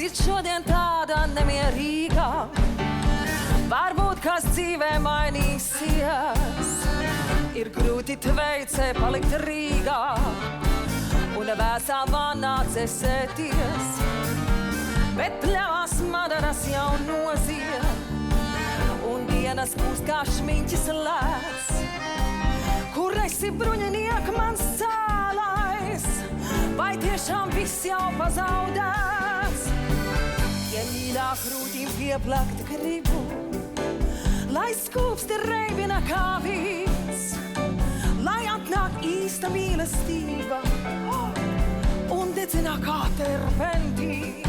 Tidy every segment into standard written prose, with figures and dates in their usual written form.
šķiet šodien tāda nemierīga. Varbūt kas dzīvē mainīsies, ir grūti tveicē palikt Rīgā un vēsā vannā dzesēties, bet pļavās madaras jau noziet un dienas kūst kā šmiņķis lēts. Kur esi bruņiniek mans cēlais, vai tiešām viss jau pazaudēts? Ja mīļā krūtīm pieplakt gribu, lai skūpsti reibina kā vīns, lai atnāk īsta mīlestība un dedzina kā terpentīns.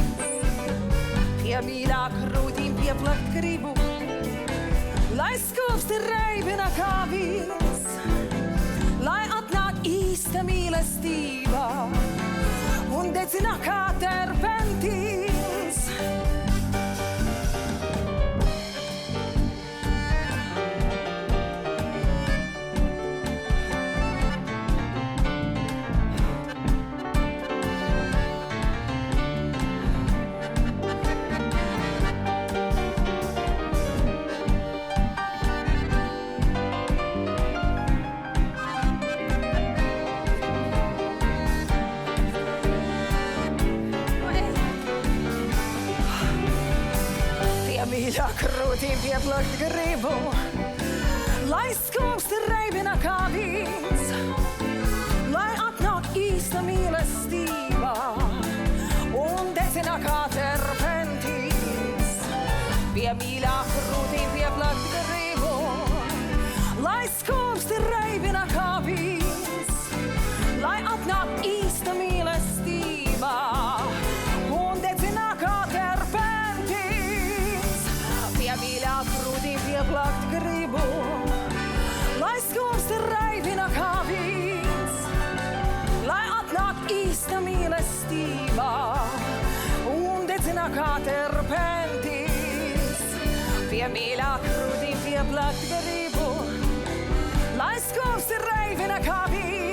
Pie mīļā krūtīm pieplakt gribu, lai skūpsti reibina kā vīns, lai atnāk īsta mīlestība un dedzina kā terpentīns. Mīļā krūtīm pieplakt gribu, lai skūpsti reibina kā vīns, lai atnāk īsta mīlestība un dedzina kā terpentīns. Pie mīļā krūtīm pieplakt gribu, lai skūpsti reibina kā vīns, lai atnāk īsta mīlestība un dedzina kā terpentīns. Mīļā krūtīm pieplakt gribu, lai skūpsti reibina kā vīns, lai atnāk īsta mīlestība un dedzina kā terpentīns. Pie mīļā krūtīm pieplakt gribu, lai skūpsti reibina kā vīns,